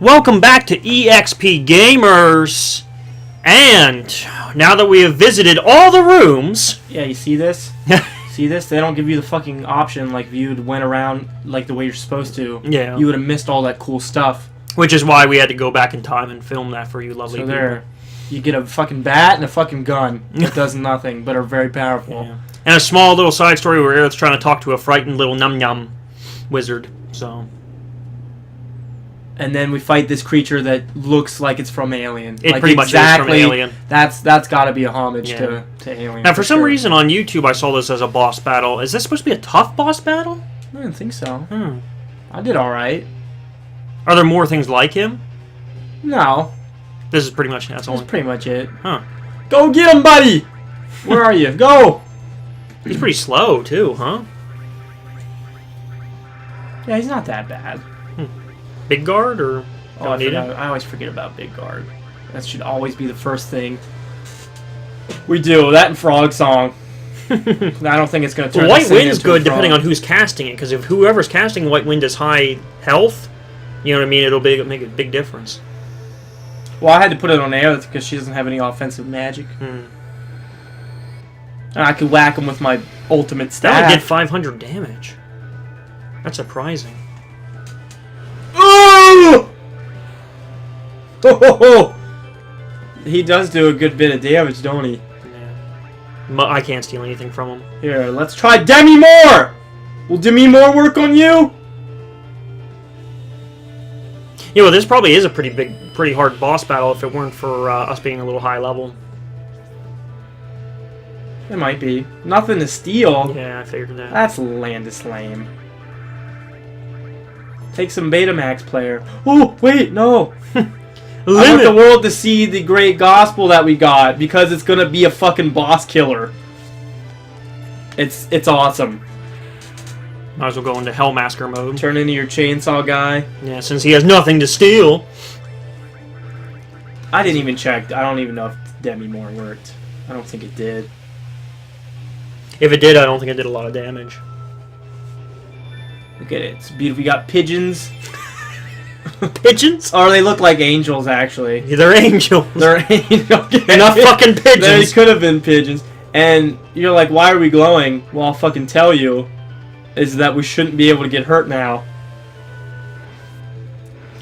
Welcome back to EXPGamers, and now that we have visited all the rooms... Yeah, you see this? See this? They don't give you the fucking option like if you went around like the way you're supposed to. Yeah. You would have missed all that cool stuff. Which is why we had to go back in time and film that for you lovely people. There, you get a fucking bat and a fucking gun that does nothing but are very powerful. Yeah. And a small little side story where Aerith's trying to talk to a frightened little num-num wizard, so... And then we fight this creature that looks like it's from Alien. It like pretty much is from Alien. That's got to be a homage to Alien. Now, for some reason on YouTube, I saw this as a boss battle. Is this supposed to be a tough boss battle? I didn't think so. I did all right. Are there more things like him? No. This is pretty much That's pretty much it. Huh. Go get him, buddy! Where are you? Go! He's pretty slow, too, huh? Yeah, he's not that bad. Big guard, or don't need I always forget about Big Guard. That should always be the first thing we do. That and Frog Song. I don't think it's going to turn. White Wind is good depending on who's casting it, because if whoever's casting White Wind is high health, you know what I mean, it'll make a big difference. Well, I had to put it on Aerith because she doesn't have any offensive magic. And I could whack him with my ultimate staff. That would get 500 damage. That's surprising. Oh! He does do a good bit of damage, don't he? Yeah. I can't steal anything from him. Here, let's try Demi Moore! Will Demi Moore work on you? Yeah, well, this probably is a pretty hard boss battle if it weren't for us being a little high level. It might be. Nothing to steal. Yeah, I figured that. That's Landis lame. Take some Betamax player. Oh, wait, no. I want the world to see the great gospel that we got because it's gonna be a fucking boss killer. It's awesome. Might as well go into Hellmasker mode. Turn into your chainsaw guy. Yeah, since he has nothing to steal. I didn't even check. I don't even know if Demi Moore worked. I don't think it did. If it did, I don't think it did a lot of damage. Look at it. It's beautiful. We got pigeons. Pigeons? Or they look like angels, actually. Yeah, they're angels. They're angels. They're not fucking pigeons. They could have been pigeons. And you're like, why are we glowing? Well, I'll fucking tell you. Is that we shouldn't be able to get hurt now.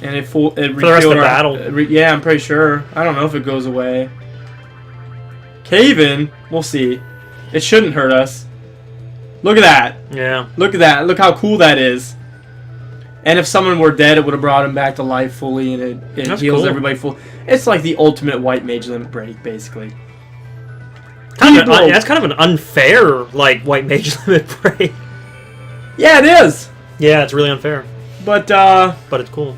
And it for the rest of the battle. Yeah, I'm pretty sure. I don't know if it goes away. Cave-in? We'll see. It shouldn't hurt us. Look at that. Yeah. Look at that. Look how cool that is. And if someone were dead, it would have brought him back to life fully, and it heals everybody full. It's like the ultimate white mage limit break, basically. That's kind of an unfair, like, white mage limit break. Yeah, it is. Yeah, it's really unfair. But it's cool.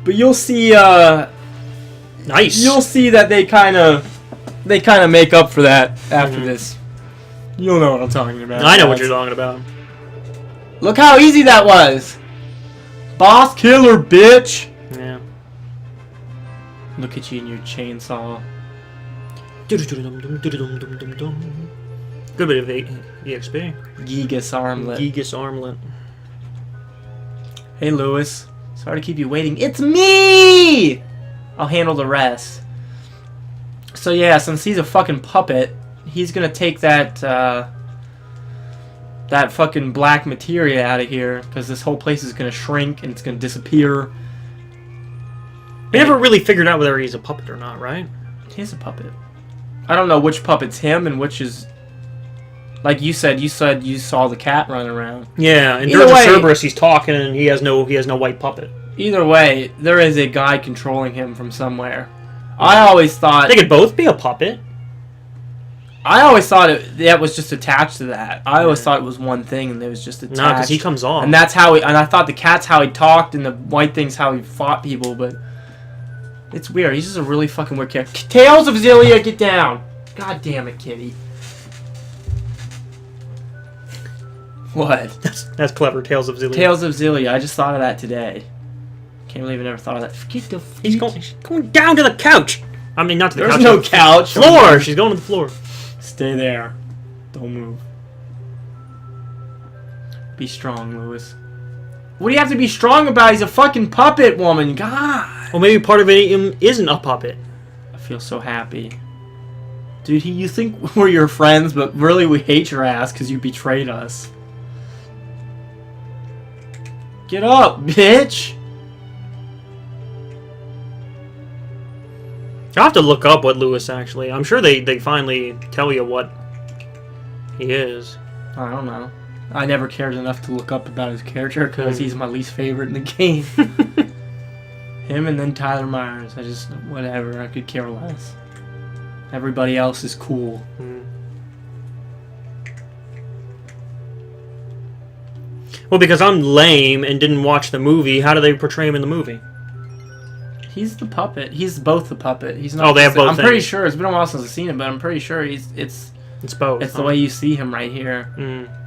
But you'll see. Nice. You'll see that they kind of make up for that after this. You'll know what I'm talking about. I know what you're talking about. Look how easy that was. Boss killer, bitch. Yeah. Look at you and your chainsaw. Good bit of EXP. Gigas armlet. Gigas armlet. Hey, Lewis. Sorry to keep you waiting. It's me! I'll handle the rest. So yeah, since he's a fucking puppet, he's gonna take that that fucking black materia out of here, because this whole place is gonna shrink and it's gonna disappear. We never really figured out whether he's a puppet or not, right? He's a puppet. I don't know which puppet's him and which is... Like you said you saw the cat running around. Yeah, in Dirge of Cerberus he's talking and he has no white puppet. Either way, there is a guy controlling him from somewhere. I always thought... They could both be a puppet. I always thought that was just attached to that. I always thought it was one thing and it was just attached. No, because he comes off. And that's how and I thought the cat's how he talked and the white thing's how he fought people, but... It's weird. He's just a really fucking weird character. Tales of Zillia, get down! God damn it, kitty. What? That's clever. Tales of Zillia. Tales of Zillia. I just thought of that today. Can't believe I never thought of that. He's going down to the couch. I mean, not to the couch. There's no couch. Floor. She's going to the floor. Stay there. Don't move. Be strong, Lewis. What do you have to be strong about? He's a fucking puppet woman. God. Well, maybe part of it isn't a puppet. I feel so happy. Dude, you think we're your friends, but really we hate your ass because you betrayed us. Get up, bitch! I'll have to look up what Lewis actually... I'm sure they finally tell you what he is. I don't know. I never cared enough to look up about his character because he's my least favorite in the game. Him and then Tyler Myers. Whatever, I could care less. Everybody else is cool. Well, because I'm lame and didn't watch the movie, how do they portray him in the movie? He's the puppet. He's both the puppet. He's not. Oh, they have both. I'm pretty sure. It's been a while since I've seen it, but I'm pretty sure it's both. It's the way you see him right here. Mm.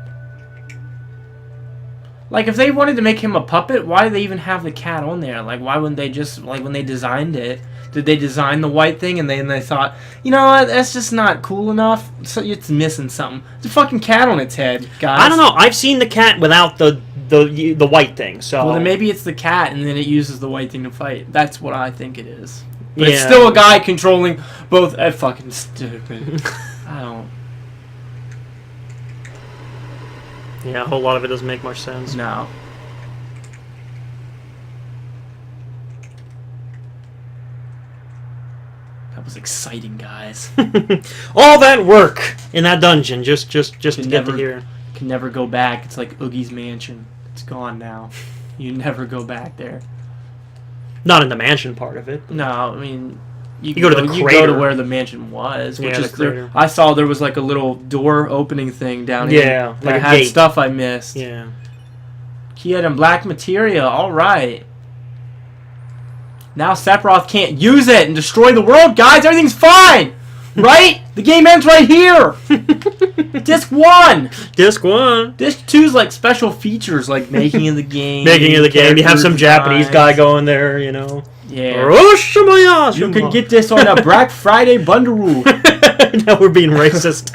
Like, if they wanted to make him a puppet, why did they even have the cat on there? Like, why wouldn't they just, like, when they designed it, did they design the white thing and they thought, you know what, that's just not cool enough, so it's missing something. It's a fucking cat on its head, guys. I don't know. I've seen the cat without the white thing, so... Well, then maybe it's the cat and then it uses the white thing to fight. That's what I think it is. But yeah. It's still a guy controlling both... fucking stupid. I don't... Yeah, a whole lot of it doesn't make much sense. No. That was exciting, guys. All that work in that dungeon just to get to here. Can never go back. It's like Oogie's mansion. It's gone now. You never go back there. Not in the mansion part of it. No, I mean... You go to the crater. You go to where the mansion was. Which yeah, is the crater. I saw there was like a little door opening thing down here. Yeah, Like like it a had gate. stuff I missed. Yeah. Key item, black materia. Alright. Now Sephiroth can't use it and destroy the world, guys. Everything's fine. Right? The game ends right here. Disc 1. Disc 1. Disc 2's like special features like making of the game. Making of the game. You have some character Japanese designs. guy going there, you know. Yeah. You can get this on a Black Friday bundle. Now we're being racist.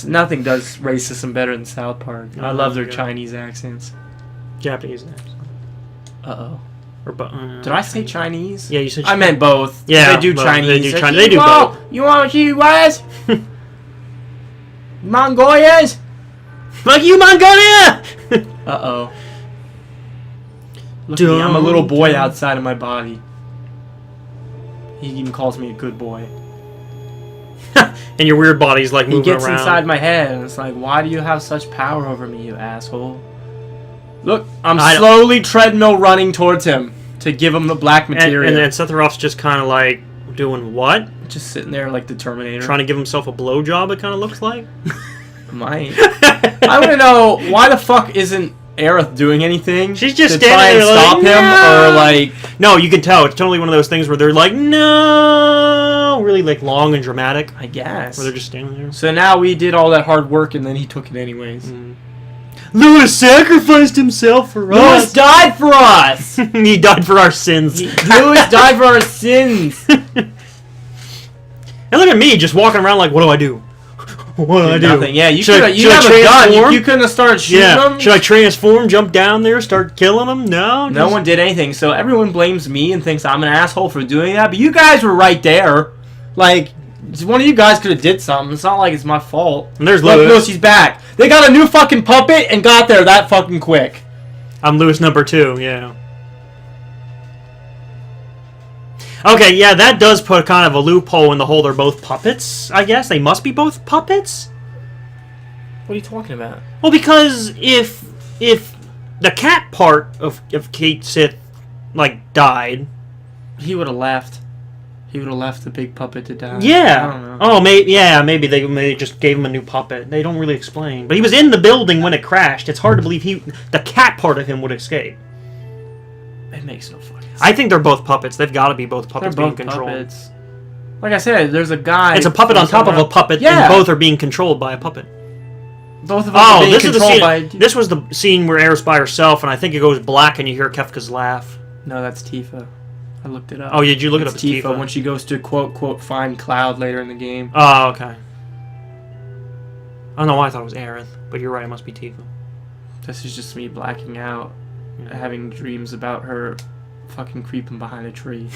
Nothing does racism better than South Park. I love their God. Chinese accents. Japanese names. Uh-oh. Or, Did I say Chinese? Yeah, you said I meant both. Yeah, They do both. Chinese. They do Like, Chinese. They do both. You want what you was? Mongolians? Fuck you, Mongolia! Uh-oh. Look at me, I'm a little boy outside of my body. He even calls me a good boy. And your weird body's like moving He gets around. inside my head and it's like, why do you have such power over me, you asshole? Look, I'm slowly treadmill running towards him to give him the black material. And then Sephiroth's just kind of like doing what? Just sitting there like the Terminator. Trying to give himself a blowjob, it kind of looks like. Might. I want to know, why the fuck isn't Aerith doing anything? She's just to standing try and there like, stop him, "No." or like... No, you can tell. It's totally one of those things where they're like, no! Really like long and dramatic. I guess. Where they're just standing there. So now we did all that hard work and then he took it anyways. Mm. Lewis sacrificed himself for Lewis us! died for us! He died for our sins. Lewis died for our sins! And look at me, just walking around like, what do I do? What do I do? Nothing. Yeah, you Should could I have a gun. transform? You couldn't have started shooting Yeah. them. Should I transform, jump down there, start killing them? No. No one did anything, so everyone blames me and thinks I'm an asshole for doing that, but you guys were right there. Like, one of you guys could have did something. It's not like it's my fault. And there's Look, Lewis. she's back. They got a new fucking puppet and got there that fucking quick. I'm Lewis number 2, yeah. Okay, yeah, that does put kind of a loophole in the whole they're both puppets, I guess. They must be both puppets? What are you talking about? Well, because if the cat part of Kate Sith, like, died... He would have left. He would have left the big puppet to die. Yeah. I don't know. Oh, maybe they just gave him a new puppet. They don't really explain. But he was in the building when it crashed. It's hard to believe the cat part of him would escape. It makes no fucking sense. I think they're both puppets. They've got to be both puppets They're both being controlled. puppets. Like I said, there's a guy... It's a puppet on top of a puppet, Yeah. and both are being controlled by a puppet. Both of them are being this is the controlled scene. by... This was the scene where Aerith's by herself, and I think it goes black, and you hear Kefka's laugh. No, that's Tifa. I looked it up. Oh, did you look it up? It's As Tifa Tifa when she goes to quote find Cloud later in the game. Oh, okay. I don't know why I thought it was Aerith, but you're right. It must be Tifa. This is just me blacking out, having dreams about her fucking creeping behind a tree.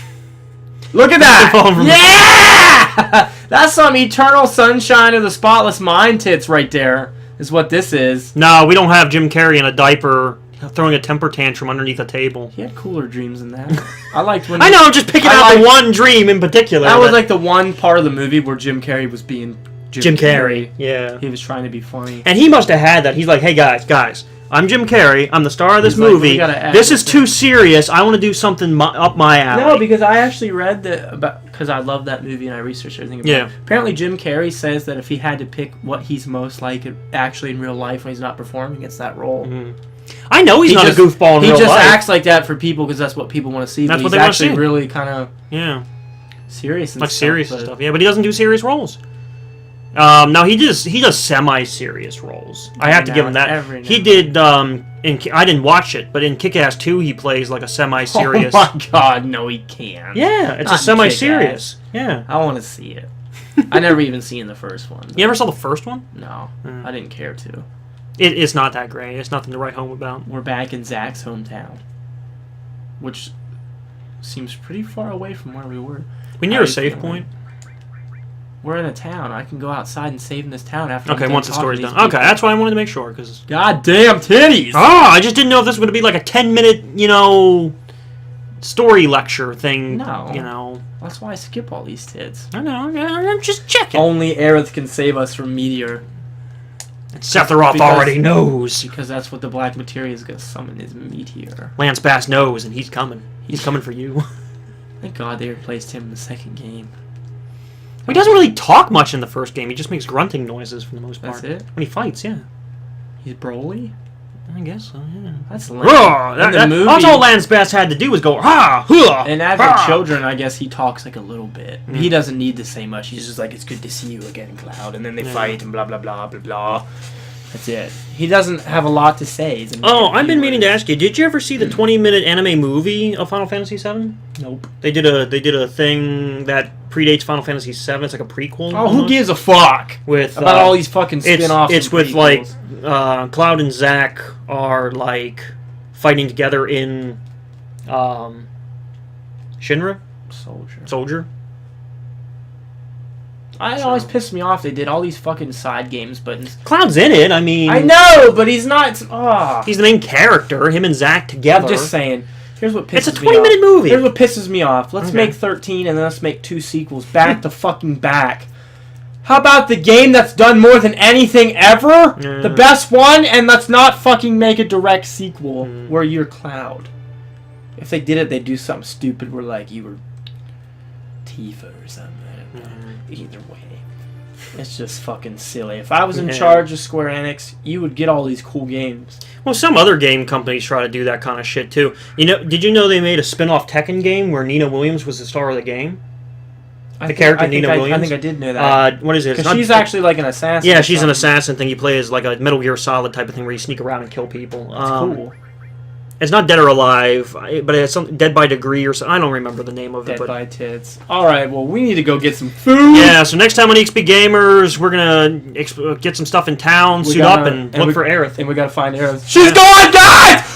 Look at that! Yeah! That's some Eternal Sunshine of the Spotless Mind tits right there, is what this is. No, we don't have Jim Carrey in a diaper throwing a temper tantrum underneath a table. He had cooler dreams than that. I liked when... I know, just picking out the one dream in particular. That was like the one part of the movie where Jim Carrey was being Jim Carrey. Yeah. He was trying to be funny. And he must have had that. He's like, hey guys, I'm Jim Carrey. I'm the star of this movie. This is too serious. I want to do something up my alley. No, because I actually read that because I love that movie and I researched everything about it. Apparently, Jim Carrey says that if he had to pick what he's most like actually in real life when he's not performing, it's that role. Mm-hmm. I know he's not a goofball in real life. He just acts like that for people because that's what people want to see. That's but what they want to see. He's actually really kind of serious and like stuff. Serious and stuff. Yeah, but he doesn't do serious roles. No, he does semi-serious roles. I have to give him that. He did. I didn't watch it, but in Kick-Ass 2, he plays like a semi-serious. Oh my God, no, he can't. Yeah, it's a semi-serious. Yeah, I want to see it. I never even seen the first one. You ever saw the first one? No, I didn't care to. It's not that great. It's nothing to write home about. We're back in Zach's hometown, which seems pretty far away from where we were. We near a safe point. We're in a town. I can go outside and save in this town after. Okay, once the story's done. Okay, that's why I wanted to make sure. Cause goddamn titties! Oh, I just didn't know if this was going to be like a 10-minute, story lecture thing. No. That's why I skip all these tits. I know. I'm just checking. Only Aerith can save us from Meteor. Sephiroth already knows. Because that's what the Black Materia is going to summon is Meteor. Lance Bass knows, and he's coming. He's coming for you. Thank God they replaced him in the second game. He doesn't really talk much in the first game. He just makes grunting noises for the most part. That's it? When he fights, yeah. He's Broly? I guess so, yeah. That's lame. That's all Lance Bass had to do was go, ha, huh, and as children, I guess he talks like a little bit. He doesn't need to say much. He's just like, it's good to see you again, Cloud. And then they fight and blah, blah, blah, blah, blah. That's it. He doesn't have a lot to say. I've been meaning to ask you, did you ever see the 20-minute anime movie of Final Fantasy VII? Nope. They did a thing that predates Final Fantasy VII. It's like a prequel. Oh, who gives a fuck with about all these fucking spin-offs? It's with prequels. Like Cloud and Zack are like fighting together in Shinra Soldier. It always pissed me off. They did all these fucking side games, but Cloud's in it. I mean, I know, but he's not. He's the main character. Him and Zack together. I'm just saying. Here's what pisses me off. It's a 20-minute movie. Here's what pisses me off. Let's make 13 and then let's make 2 sequels back to fucking back. How about the game that's done more than anything ever? The best one, and let's not fucking make a direct sequel where you're Cloud. If they did it, they'd do something stupid where like you were Tifa or something. Either way, it's just fucking silly. If I was in charge of Square Enix, you would get all these cool games. Well, some other game companies try to do that kind of shit too. Did you know they made a spin-off Tekken game where Nina Williams was the star of the game? Character Nina Williams. I think I did know that. What is it? Because she's actually like an assassin. Yeah, she's an assassin thing. You play as like a Metal Gear Solid type of thing where you sneak around and kill people. That's cool. It's not Dead or Alive, but it's something Dead by Degree or something. I don't remember the name of it. Dead by Tits. All right, well, we need to go get some food. Yeah, so next time on EXPGamers, we're gonna get some stuff in town, suit up, and look for Aerith. And we gotta find Aerith. She's gone, guys!